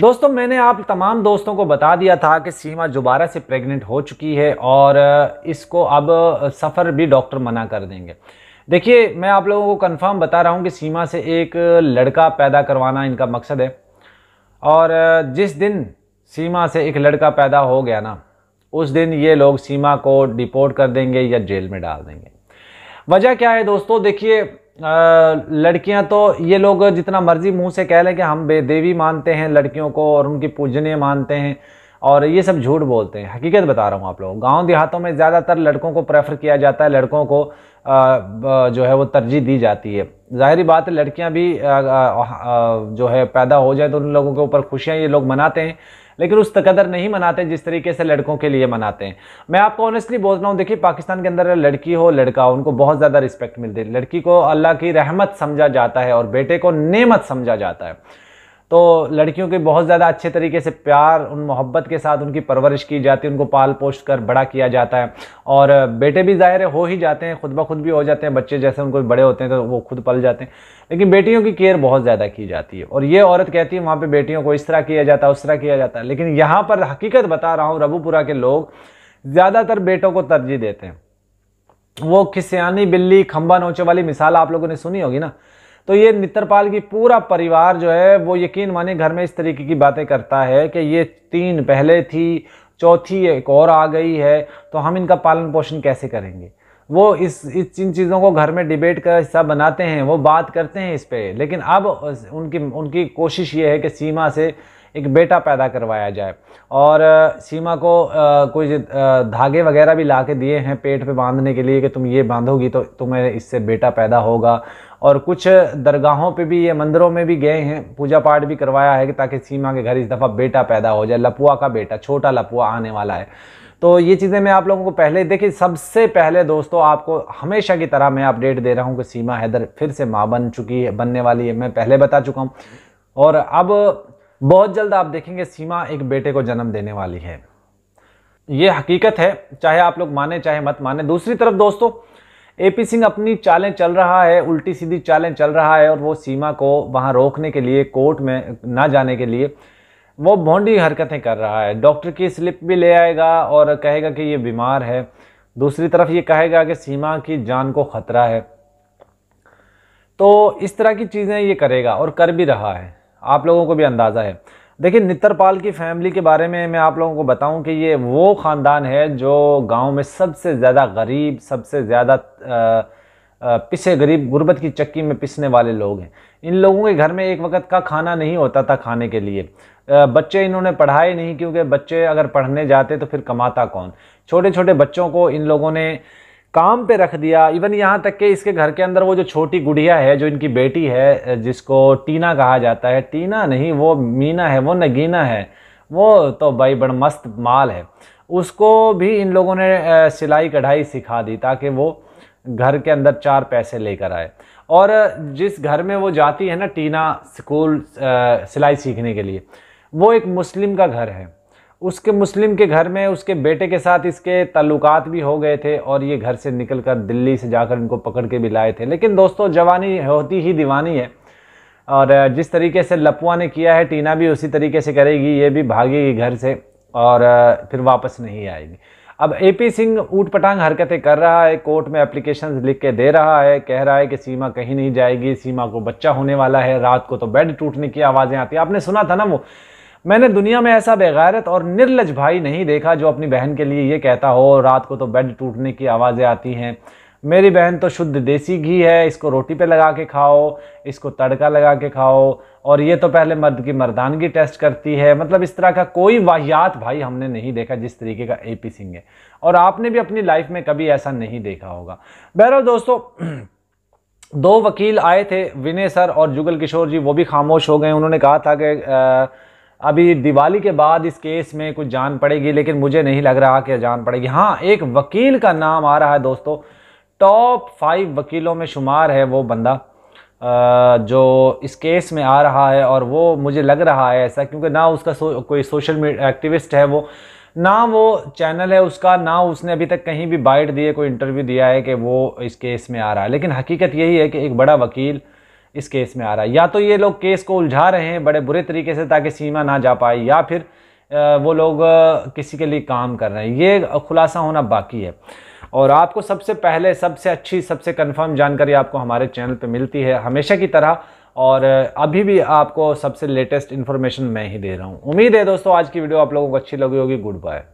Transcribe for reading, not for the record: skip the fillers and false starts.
दोस्तों मैंने आप तमाम दोस्तों को बता दिया था कि सीमा दोबारा से प्रेग्नेंट हो चुकी है और इसको अब सफ़र भी डॉक्टर मना कर देंगे। देखिए मैं आप लोगों को कंफर्म बता रहा हूँ कि सीमा से एक लड़का पैदा करवाना इनका मकसद है और जिस दिन सीमा से एक लड़का पैदा हो गया ना, उस दिन ये लोग सीमा को डिपोर्ट कर देंगे या जेल में डाल देंगे। वजह क्या है दोस्तों, देखिए लड़कियां तो ये लोग जितना मर्जी मुंह से कह लें कि हम बेदेवी मानते हैं लड़कियों को और उनकी पूजनीय मानते हैं, और ये सब झूठ बोलते हैं। हकीकत बता रहा हूँ आप लोगों, गांव देहातों में ज़्यादातर लड़कों को प्रेफर किया जाता है, लड़कों को जो है वो तरजीह दी जाती है। जाहिर बात है लड़कियां भी जो है पैदा हो जाए तो उन लोगों के ऊपर खुशियां ये लोग मनाते हैं, लेकिन उस कदर नहीं मनाते जिस तरीके से लड़कों के लिए मनाते हैं। मैं आपको ऑनेस्टली बोल रहा हूँ, देखिए पाकिस्तान के अंदर लड़की हो लड़का हो, उनको बहुत ज़्यादा रिस्पेक्ट मिलती है। लड़की को अल्लाह की रहमत समझा जाता है और बेटे को नेमत समझा जाता है। तो लड़कियों के बहुत ज़्यादा अच्छे तरीके से प्यार उन मोहब्बत के साथ उनकी परवरिश की जाती है, उनको पाल पोष कर बड़ा किया जाता है। और बेटे भी ज़ाहिर हो ही जाते हैं, खुद ब खुद भी हो जाते हैं बच्चे, जैसे उनको बड़े होते हैं तो वो खुद पल जाते हैं। लेकिन बेटियों की केयर बहुत ज़्यादा की जाती है और ये औरत कहती है वहाँ पे बेटियों को इस तरह किया जाता है उस तरह किया जाता है। लेकिन यहाँ पर हकीकत बता रहा हूँ, रबूपुरा के लोग ज़्यादातर बेटों को तरजीह देते हैं। वो खिसियानी बिल्ली खंबा नोचे वाली मिसाल आप लोगों ने सुनी होगी ना। तो ये नित्रपाल की पूरा परिवार जो है वो यकीन माने घर में इस तरीके की बातें करता है कि ये 3 पहले थी, चौथी एक और आ गई है, तो हम इनका पालन पोषण कैसे करेंगे। वो इन चीज़ों को घर में डिबेट का हिस्सा बनाते हैं, वो बात करते हैं इस पे। लेकिन अब उनकी कोशिश ये है कि सीमा से एक बेटा पैदा करवाया जाए और सीमा को कोई धागे वगैरह भी ला के दिए हैं पेट पे बांधने के लिए कि तुम ये बांधोगी तो तुम्हें इससे बेटा पैदा होगा। और कुछ दरगाहों पे भी, ये मंदिरों में भी गए हैं, पूजा पाठ भी करवाया है कि ताकि सीमा के घर इस दफ़ा बेटा पैदा हो जाए, लपुआ का बेटा, छोटा लपुआ आने वाला है। तो ये चीज़ें मैं आप लोगों को पहले, देखिए सबसे पहले दोस्तों आपको हमेशा की तरह मैं अपडेट दे रहा हूँ कि सीमा हैदर फिर से माँ बन चुकी है, बनने वाली है। मैं पहले बता चुका हूँ और अब बहुत जल्द आप देखेंगे सीमा एक बेटे को जन्म देने वाली है। ये हकीकत है, चाहे आप लोग माने चाहे मत माने। दूसरी तरफ दोस्तों एपी सिंह अपनी चालें चल रहा है, उल्टी सीधी चालें चल रहा है और वो सीमा को वहाँ रोकने के लिए, कोर्ट में ना जाने के लिए वो भोंडी हरकतें कर रहा है। डॉक्टर की स्लिप भी ले आएगा और कहेगा कि ये बीमार है, दूसरी तरफ ये कहेगा कि सीमा की जान को खतरा है। तो इस तरह की चीज़ें ये करेगा और कर भी रहा है, आप लोगों को भी अंदाज़ा है। देखिए नित्रपाल की फैमिली के बारे में मैं आप लोगों को बताऊं कि ये वो ख़ानदान है जो गांव में सबसे ज़्यादा गरीब, सबसे ज़्यादा पिसे गरीब, गुर्बत की चक्की में पिसने वाले लोग हैं। इन लोगों के घर में एक वक्त का खाना नहीं होता था खाने के लिए। बच्चे इन्होंने पढ़ाए नहीं, क्योंकि बच्चे अगर पढ़ने जाते तो फिर कमाता कौन। छोटे छोटे बच्चों को इन लोगों ने काम पे रख दिया। इवन यहाँ तक कि इसके घर के अंदर वो जो छोटी गुड़िया है, जो इनकी बेटी है, जिसको टीना कहा जाता है, टीना नहीं वो मीना है, वो नगीना है, वो तो भाई बड़ा मस्त माल है। उसको भी इन लोगों ने सिलाई कढ़ाई सिखा दी ताकि वो घर के अंदर 4 पैसे लेकर आए। और जिस घर में वो जाती है ना टीना स्कूल सिलाई सीखने के लिए, वो एक मुस्लिम का घर है। उसके मुस्लिम के घर में उसके बेटे के साथ इसके ताल्लुकात भी हो गए थे और ये घर से निकलकर दिल्ली से जाकर इनको पकड़ के भी लाए थे। लेकिन दोस्तों जवानी होती ही दीवानी है और जिस तरीके से लपुआ ने किया है, टीना भी उसी तरीके से करेगी। ये भी भागेगी घर से और फिर वापस नहीं आएगी। अब एपी सिंह ऊट पटांग हरकतें कर रहा है, कोर्ट में एप्लीकेशन लिख के दे रहा है, कह रहा है कि सीमा कहीं नहीं जाएगी, सीमा को बच्चा होने वाला है। रात को तो बेड टूटने की आवाज़ें आती हैं, आपने सुना था ना वो। मैंने दुनिया में ऐसा बेगैरत और निर्लज भाई नहीं देखा जो अपनी बहन के लिए ये कहता हो रात को तो बेड टूटने की आवाज़ें आती हैं। मेरी बहन तो शुद्ध देसी घी है, इसको रोटी पे लगा के खाओ, इसको तड़का लगा के खाओ, और ये तो पहले मर्द की मर्दानगी टेस्ट करती है। मतलब इस तरह का कोई वाहियात भाई हमने नहीं देखा जिस तरीके का एपी सिंह है, और आपने भी अपनी लाइफ में कभी ऐसा नहीं देखा होगा। बहरहाल दोस्तों 2 वकील आए थे, विनय सर और जुगल किशोर जी, वो भी खामोश हो गए। उन्होंने कहा था कि अभी दिवाली के बाद इस केस में कुछ जान पड़ेगी, लेकिन मुझे नहीं लग रहा कि जान पड़ेगी। हाँ, एक वकील का नाम आ रहा है दोस्तों, टॉप 5 वकीलों में शुमार है वो बंदा जो इस केस में आ रहा है। और वो मुझे लग रहा है ऐसा, क्योंकि ना उसका कोई सोशल मीडिया एक्टिविस्ट है वो, ना वो चैनल है उसका, ना उसने अभी तक कहीं भी बाइट दी है, कोई इंटरव्यू दिया है कि वो इस केस में आ रहा है। लेकिन हकीकत यही है कि एक बड़ा वकील इस केस में आ रहा है। या तो ये लोग केस को उलझा रहे हैं बड़े बुरे तरीके से ताकि सीमा ना जा पाए, या फिर वो लोग किसी के लिए काम कर रहे हैं। ये खुलासा होना बाकी है। और आपको सबसे पहले सबसे अच्छी सबसे कंफर्म जानकारी आपको हमारे चैनल पे मिलती है हमेशा की तरह, और अभी भी आपको सबसे लेटेस्ट इन्फॉर्मेशन मैं ही दे रहा हूँ। उम्मीद है दोस्तों आज की वीडियो आप लोगों को अच्छी लगी होगी। Good bye.